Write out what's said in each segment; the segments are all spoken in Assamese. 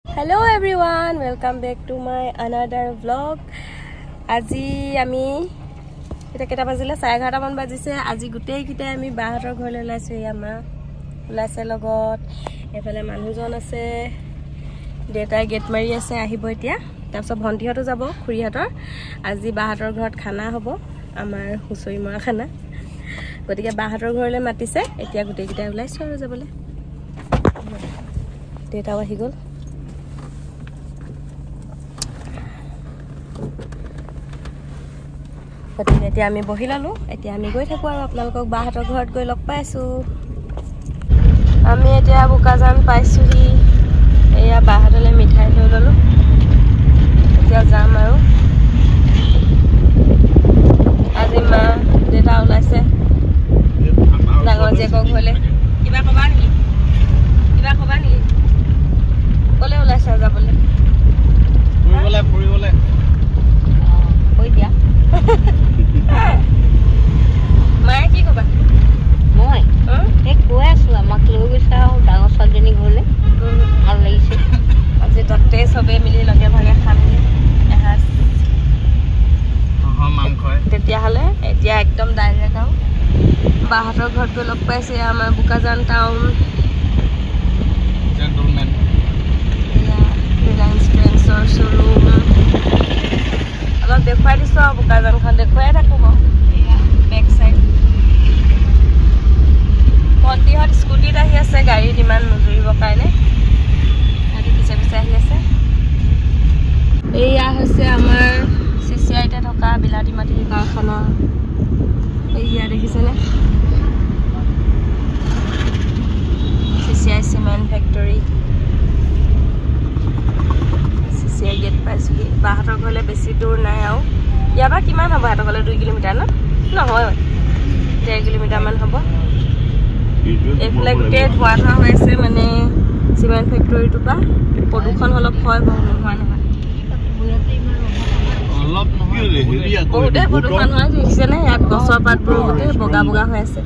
Hello everyone, welcome back to my another vlog. আজি আমি এটা কেটা বাজিলে 11:30 মান বাজিছে আজি গুটেই কিটা আমি বাহাৰৰ ঘৰলৈ ওলাইছো আমা ওলাইছে লগত এফালে মানুহজন আছে দেউতাই গেট মাৰি আছে আহিব এতিয়া তাৰপিছত ভন্টিহতো যাব খুৰীহতৰ আজি বাহাৰৰ ঘৰত খানা হ'ব আমাৰ হুচৰি মৰা খানা গতিকে বাহাৰৰ ঘৰলৈ মাতিছে এতিয়া গুটেই কিটা ওলাইছো আৰু যাবলৈ দেউতাও আহি গ'ল গতিকে এতিয়া আমি বহি ললো এতিয়া আমি গৈ থাকো আৰু আপোনালোকক বাহাৰৰ ঘৰত গৈ লগ পাইছো আমি এতিয়া বুকাজান পাইছোহি এয়া বাহাৰলে মিঠাই লৈ ললো এতিয়া যাম আৰু আজি মা দেউতা ওলাইছে ডাঙৰ জেকক হ'লে কিবা কবা নেকি ক'লে ওলাইছে যাবলৈ ফুৰিবলৈ কৈ দিয়া মায়ে কি কবা মই কৈ আছো আমাক লৈ গৈছে আৰু ডাঙৰ ছোৱালীজনী ঘৰলৈ ভাল লাগিছে আজি তাতে চবে মিলি লগে ভাগে খাম এসাঁজ তেতিয়াহ'লে এতিয়া একদম ডাইৰেক্ট আৰু বাহাৰৰ ঘৰত গৈ লগ পাইছে আমাৰ বুকাজান টাউন ৰিলায়েন্স ট্ৰেণ্ডছৰ শ্ব'ৰুম অলপ দেখুৱাই দিছোঁ আৰু বুকাজানখন দেখুৱাই থাকোঁ বাৰু বেক চাইড ভণ্টিহঁত স্কুটিত আহি আছে গাড়ীত ইমান নুজুৰিবৰ কাৰণে সিহঁতি পিছে পিছে আহি আছে এয়া হৈছে আমাৰ চিচিআইতে থকা বিলাতী মাটিৰ কাৰখানা এয়া দেখিছেনে CCI cement factory CCI gate পাইছোঁহি বাহাৰৰ ঘৰলৈ বেছি দূৰ নাই আৰু ইয়াৰ পৰা কিমান হ'ব সিহঁতৰ ঘৰলৈ 2 কিলোমিটাৰ নহয় 1.5 কিলোমিটাৰমান হ'ব এইফালে গোটেই ধোৱা হৈ আছে মানে চিমেণ্ট ফেক্টৰীটোৰ পৰা প্ৰদূষণ অলপ হয় বাৰু নোহোৱা নহয় বহুতে প্ৰদূষণ হয় দেখিছেনে ইয়াত গছৰ পাতবোৰ গোটেই বগা বগা হৈ আছে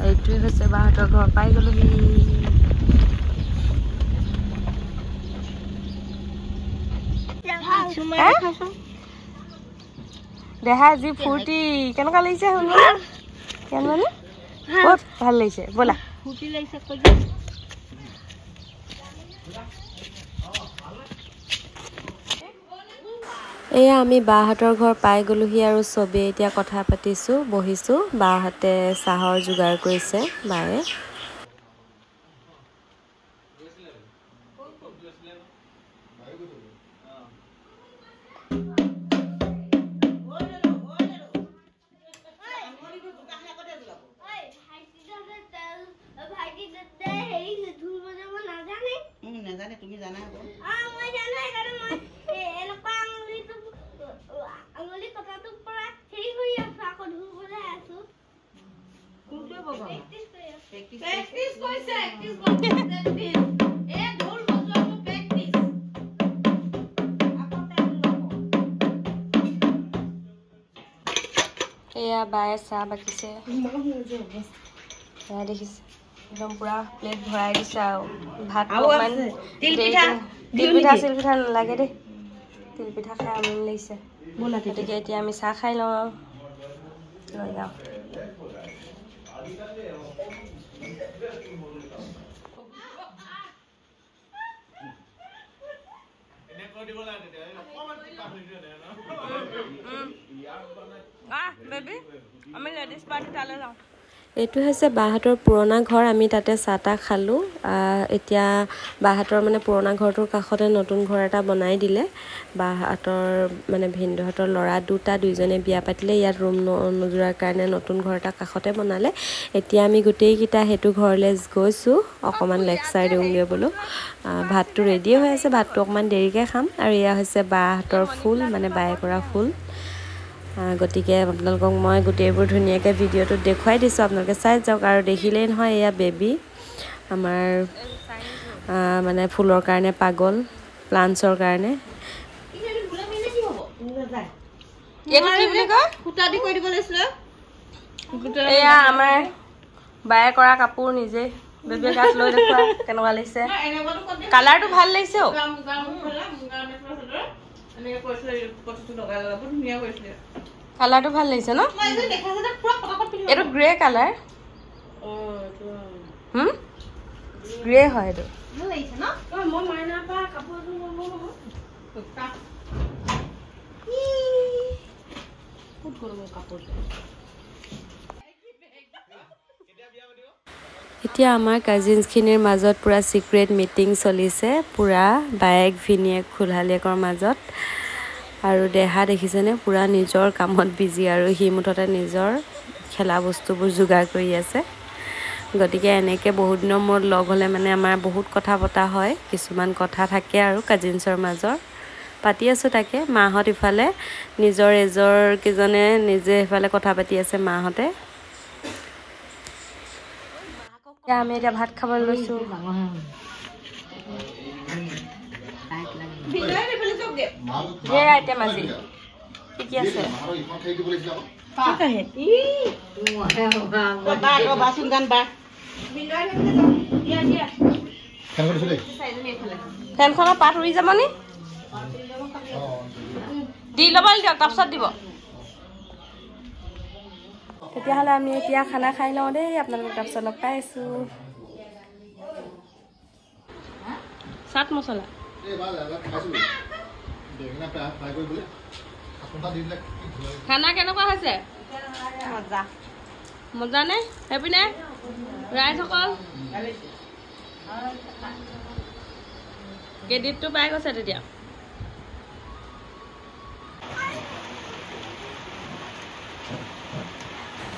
এইটোৱে হৈছে বাহাৰৰ ঘৰ পাই গ'লোহি দেহা যি ফূৰ্তি কেনেকুৱা লাগিছে শুনি বহুত ভাল লাগিছে ব'লা ফূৰ্তি লাগিছে এয়া আমি বাহঁতৰ ঘৰ পাই গ'লোহি আৰু চবেই এতিয়া কথা পাতিছোঁ বহিছোঁ বাহঁতে চাহৰ যোগাৰ কৰিছে বায়ে তুমি জানা এয়া বায়ে চাহ বাকিছে এয়া দেখিছে একদম পুৰা প্লেট ভৰাই দিছে আৰু ভাত অকণমান তিলপিঠা চিলপিঠা নালাগে দেই তিলপিঠা খাই আমনি লাগিছে গতিকে এতিয়া আমি চাহ খাই লওঁ আৰু লৈ যাওঁ এইটো হৈছে বাহঁতৰ পুৰণা ঘৰ আমি তাতে চাহ তাহ খালোঁ এতিয়া বাহঁতৰ মানে পুৰণা ঘৰটোৰ কাষতে নতুন ঘৰ এটা বনাই দিলে বাহঁতৰ মানে ভিনদেউহঁতৰ ল'ৰা দুইজনে বিয়া পাতিলে ইয়াত ৰুম নোযোৱাৰ কাৰণে নতুন ঘৰ এটা কাষতে বনালে এতিয়া আমি গোটেইকেইটা সেইটো ঘৰলৈ গৈছোঁ অকণমান লেকচাৰ দিওঁগৈ বোলো ভাতটো ৰেডি হৈ আছে ভাতটো অকণমান দেৰিকৈ খাম আৰু এয়া হৈছে বাহঁতৰ ফুল মানে বায়ে কৰা ফুল গতিকে আপোনালোকক মই গোটেইবোৰ ধুনীয়াকৈ ভিডিঅ'টোত দেখুৱাই দিছোঁ আপোনালোকে চাই যাওক আৰু দেখিলেই নহয় এয়া বেবী আমাৰ মানে ফুলৰ কাৰণে পাগল প্লান্টছৰ কাৰণে এইটো কি বুলি কয় খুটা দি কৈ দিব লাগিছিল এয়া আমাৰ বায়ে কৰা কাপোৰ নিজে বেবী গাছ লৈ দেখুৱা কেনেকুৱা লাগিছে কালাৰটো ভাল লাগিছে অ কালাৰটো ভাল লাগিছে ন এইটো গ্ৰে কালাৰ গ্ৰে হয় এইটো ভাল লাগিছে ন মই মাইনাৰ পৰা কাপোৰ এযোৰ ল'লো নহয় এতিয়া আমাৰ কাজিনছখিনিৰ মাজত পূৰা চিক্ৰেট মিটিং চলিছে পূৰা বায়েক ভিনীয়েক খুলহালীয়েকৰ মাজত আৰু দেহা দেখিছেনে পূৰা নিজৰ কামত বিজি আৰু সি মুঠতে নিজৰ খেলা বস্তুবোৰ যোগাৰ কৰি আছে গতিকে এনেকৈ বহুত দিনৰ মূৰত লগ হ'লে মানে আমাৰ বহুত কথা পতা হয় কিছুমান কথা থাকে আৰু কাজিনছৰ মাজৰ পাতি আছোঁ তাকে মাহঁত ইফালে নিজৰ এজৰ কেইজনে নিজে ইফালে কথা পাতি আছে মাহঁতে আমি এতিয়া ভাত খাবলৈ লৈছোঁ এতিয়া মাজি কি আছে ফেনখনৰ পাত উৰি যাব নি দি ল'ব দিয়ক তাৰপিছত দিব তেতিয়াহ'লে আমি এতিয়া খানা খাই লওঁ দেই আপোনালোকক তাৰপিছত লগ পাই আছোঁ চাট মছলা খানা কেনেকুৱা হৈছে মজা মজা নে সেইপিনে ৰাইজসকল ক্ৰেডিটটো পাই গৈছে তেতিয়া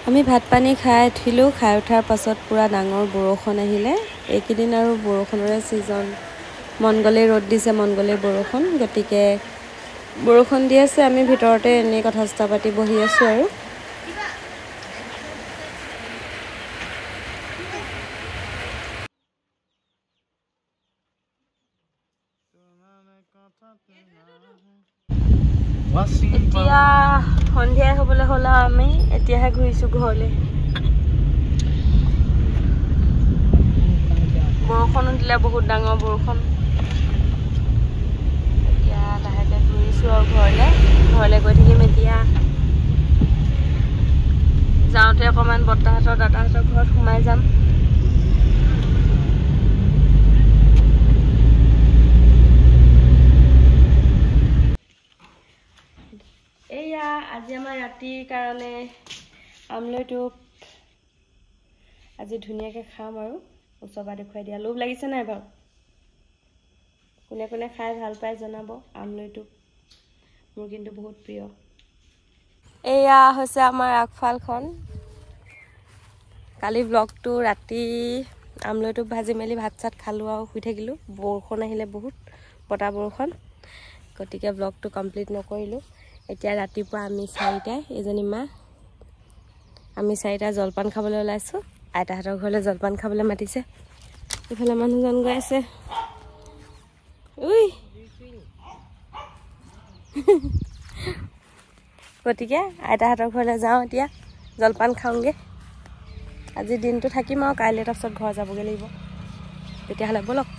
আমি ভাত পানী খাই উঠিলোঁ খাই উঠাৰ পাছত পূৰা ডাঙৰ বৰষুণ আহিলে এইকেইদিন আৰু বৰষুণৰে ছিজন মন গ'লেই ৰ'দ দিছে মন গ'লেই বৰষুণ গতিকে বৰষুণ দি আছে আমি ভিতৰতে এনেই কথা চথা পাতি বহি আছোঁ আৰু এতিয়া সন্ধিয়াই হ'বলৈ হ'ল আৰু আমি এতিয়াহে ঘূৰিছোঁ ঘৰলৈ বৰষুণো দিলে বহুত ডাঙৰ বৰষুণ এতিয়া লাহেকৈ ঘূৰিছোঁ আৰু ঘৰলৈ গৈ থাকিম এতিয়া যাওঁতে অকণমান বৰ্তাহঁতৰ দাদাহঁতৰ ঘৰত সোমাই যাম এয়া আজি আমাৰ ৰাতিৰ কাৰণে আমলৈটো আজি ধুনীয়াকৈ খাম আৰু ওচৰৰ পৰা দেখুৱাই দিয়া লোভ লাগিছে নাই বাৰু কোনে কোনে খাই ভাল পায় জনাব আমলৈটো মোৰ কিন্তু বহুত প্ৰিয় এয়া হৈছে আমাৰ আগফালখন কালি ব্লগটো ৰাতি আমলৈটো ভাজি মেলি ভাত চাত খালোঁ আৰু শুই থাকিলোঁ বৰষুণ আহিলে বহুত বতাহ বৰষুণ গতিকে ব্লগটো কমপ্লিট নকৰিলোঁ এতিয়া ৰাতিপুৱা আমি চাৰিটাই এজনী মা আমি চাৰিটা জলপান খাবলৈ ওলাইছোঁ আইতাহঁতৰ ঘৰলৈ জলপান খাবলৈ মাতিছে ইফালে মানুহজন গৈ আছে উই গতিকে আইতাহঁতৰ ঘৰলৈ যাওঁ এতিয়া জলপান খাওঁগৈ আজি দিনটো থাকিম আৰু কাইলৈ তাৰপিছত ঘৰ যাবগৈ লাগিব তেতিয়াহ'লে ব'লক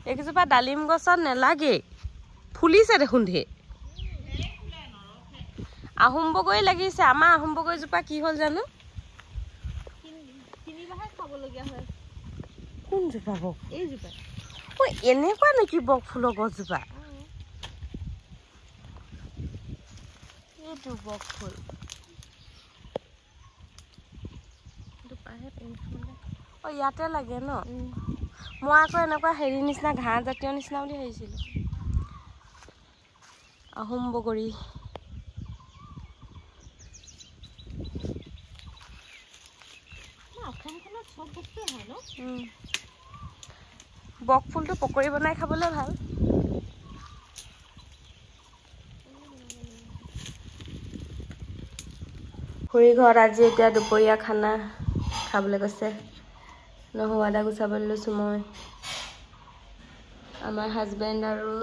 এইকেইজোপা ডালিম গছত নেলাগে ফুলিছে দেখোন ধেৰ আহোম বগৰী লাগিছে আমাৰ আহোম বগৰীজোপা কি হ'ল জানো কোনজোপা বক এইজোপা ঐ এনেকুৱা নেকি বক ফুলৰ গছজোপা এইটো বক ফুল অ ইয়াতে লাগে ন মই আকৌ এনেকুৱা হেৰি নিচিনা ঘাঁহ জাতীয় নিচিনা বুলি ভাবিছিলোঁ আহোম বগৰী বক ফুলটো পকৰি বনাই খাবলৈ ভাল খুৰী ঘৰত আজি এতিয়া দুপৰীয়া খানা খাবলৈ গৈছে নহৰু আদা গুচাবলৈ লৈছোঁ মই আমাৰ হাজবেণ্ড আৰু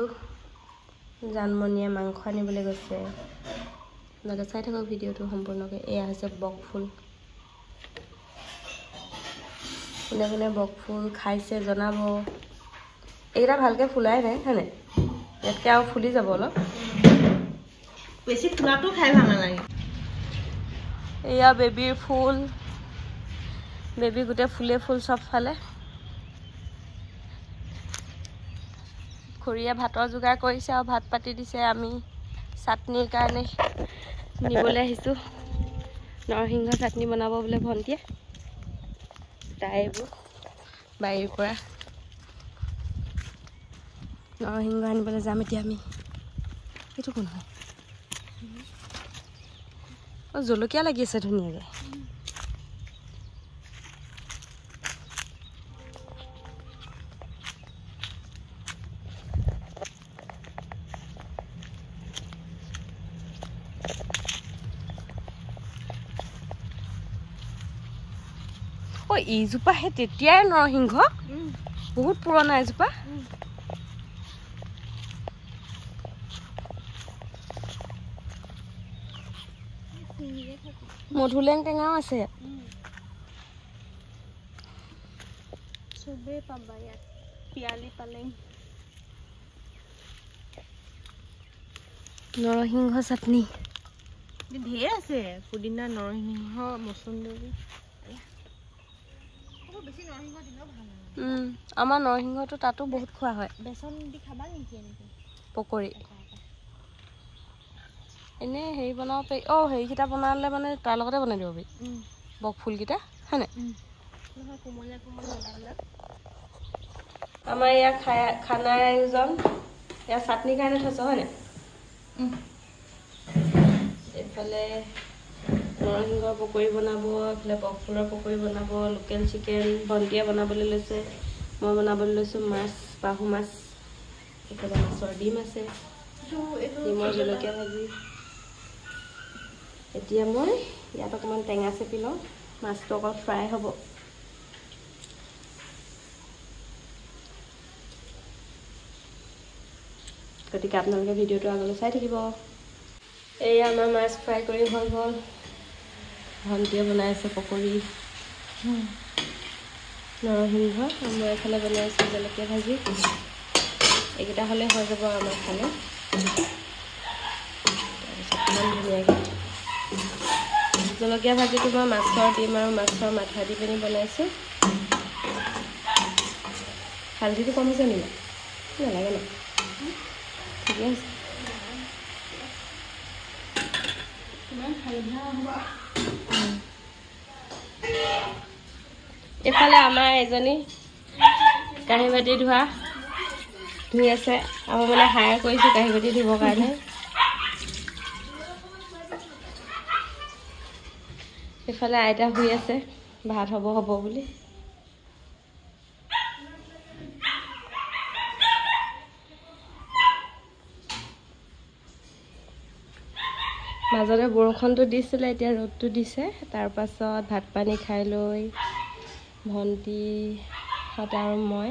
জানমণিয়ে মাংস আনিবলৈ গৈছে আপোনালোকে চাই থাকক ভিডিঅ'টো সম্পূৰ্ণকৈ এয়া হৈছে বকফুল কোনে কোনে বকফুল খাইছে জনাব এইকেইটা ভালকৈ ফুলাই নাই হয়নে ইয়াতকৈ আৰু ফুলি যাব অলপ বেছি ফুলাটো খাই ভাল নালাগে এয়া বেবীৰ ফুল বেবী গোটেই ফুলে ফুল চব ফালে খুৰীয়ে ভাতৰ যোগাৰ কৰিছে আৰু ভাত পাতি দিছে আমি চাটনিৰ কাৰণে নিবলৈ আহিছোঁ নৰসিংহ চাটনি বনাব বোলে ভণ্টিয়ে তাই এইবোৰ বাৰীৰ পৰা নৰসিংহ আনিবলৈ যাম এতিয়া আমি এইটো কোন হয় অঁ জলকীয়া লাগি আছে ধুনীয়াকৈ অঁ এইজোপা সেই তেতিয়াই নৰসিংহ বহুত পুৰণা এজোপা মধুলেং টেঙাও আছে চবেই পাবা ইয়াত পিয়ালি পালেং নৰসিংহ চাটনি ঢেৰ আছে পুদিনা নৰসিংহ মচুন্দৰী বেছি নৰসিংহ দিলেও ভাল নালাগে আমাৰ নৰসিংহটো তাতো বহুত খোৱা হয় বেচন দি খাবা নেকি এনেকৈ পকৰি এনেই হেৰি বনাব পাৰি অঁ হেৰিকেইটা বনালে মানে তাৰ লগতে বনাই দিব পাৰি বকফুলকেইটা হয়নে কোমলীয়া কোমলীয়া আমাৰ ইয়াৰ খানাৰ আয়োজন ইয়াৰ চাটনিৰ কাৰণে থৈছ হয়নে এইফালে নৰসিংহৰ পকৰি বনাব এইফালে বকফুলৰ পকৰি বনাব লোকেল চিকেন ভণ্টিয়ে বনাবলৈ লৈছে মই বনাবলৈ লৈছোঁ মাছ বাহু মাছ এইফালে মাছৰ ডিম আছে ডিমৰ জলকীয়া ভাজি এতিয়া মই ইয়াত অকণমান টেঙা চেপি লওঁ মাছটো অকল ফ্ৰাই হ'ব গতিকে আপোনালোকে ভিডিঅ'টো আগলৈ চাই থাকিব এয়া আমাৰ মাছ ফ্ৰাই কৰি হৈ গ'ল ভণ্টিয়ে বনাই আছে পকৰি নৰসিংহ মই এইফালে বনাই আছোঁ জলকীয়া ভাজি এইকেইটা হ'লে হৈ যাব আমাৰ খানা তাৰপিছত ইমান ধুনীয়াকৈ জলকীয়া ভাজিটো মই মাছৰ ডিম আৰু মাছৰ মাথা দি পিনি বনাইছোঁ হালধিটো কম হৈছে নেকি নালাগে ন ঠিকে আছে এইফালে আমাৰ এজনী কাঁহী বাতি ধুই আছে আমাৰ মানে হায়াৰ কৰিছোঁ কাঁহী বাতি ধুবৰ কাৰণে এইফালে আইতা শুই আছে ভাত হ'ব বুলি মাজতে বৰষুণটো দিছিলে এতিয়া ৰ'দটো দিছে তাৰপাছত ভাত পানী খাই লৈ ভণ্টিহঁত আৰু মই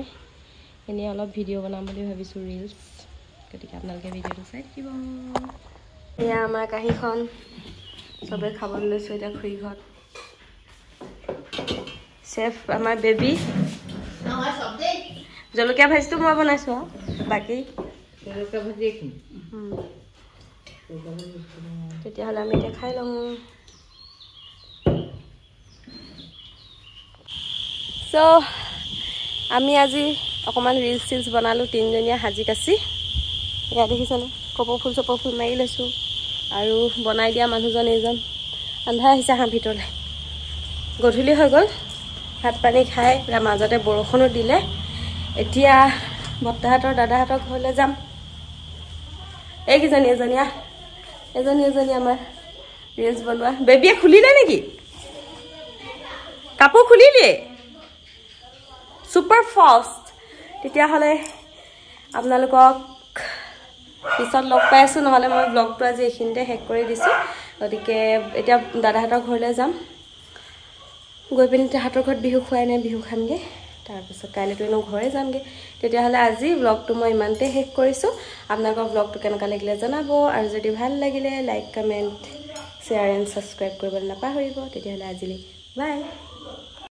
এনেই অলপ ভিডিঅ' বনাম বুলি ভাবিছোঁ ৰিলছ গতিকে আপোনালোকে ভিডিঅ'টো চাই থাকিব এয়া আমাৰ কাঁহীখন চবেই খাবলৈ লৈছোঁ এতিয়া খুৰী ঘৰত চেফ আমাৰ বেবী জলকীয়া ভাজিটো মই বনাইছোঁ আৰু বাকী জলকীয়া ভাজি তেতিয়াহ'লে আমি এতিয়া খাই লওঁ চ' আমি আজি অকণমান ৰিলছ চিলছ বনালোঁ তিনিজনীয়া সাজি কাচি এয়া দেখিছেনে কপৌ ফুল মাৰি লৈছোঁ আৰু বনাই দিয়া মানুহজন এইজন আন্ধাৰ আহিছে হাঁহ ভিতৰলৈ গধূলি হৈ গ'ল ভাত পানী খাই মাজতে বৰষুণো দিলে এতিয়া বৰ্তাহঁতৰ দাদাহঁতৰ ঘৰলৈ যাম এইকেইজনী এজনী আমাৰ ৰিলছ বনোৱা বেবীয়ে খুলিলে নেকি কাপোৰ খুলিলে ছুপাৰ ফাষ্ট তেতিয়াহ'লে আপোনালোকক পিছত লগ পাই আছোঁ নহ'লে মই ব্লগটো আজি এইখিনিতে শেষ কৰি দিছোঁ গতিকে এতিয়া দাদাহঁতৰ ঘৰলৈ যাম গৈ পিনি তাহাঁতৰ ঘৰত বিহু খুৱাই নাই বিহু খামগৈ তাৰপিছত কাইলৈতো এনেও ঘৰে যামগৈ তেতিয়াহ'লে আজি ব্লগটো মই ইমানতে শেষ কৰিছোঁ আপোনালোকৰ ব্লগটো কেনেকুৱা লাগিলে জনাব আৰু যদি ভাল লাগিলে like comment share and subscribe কৰিবলৈ নাপাহৰিব তেতিয়াহ'লে আজিলৈ বাই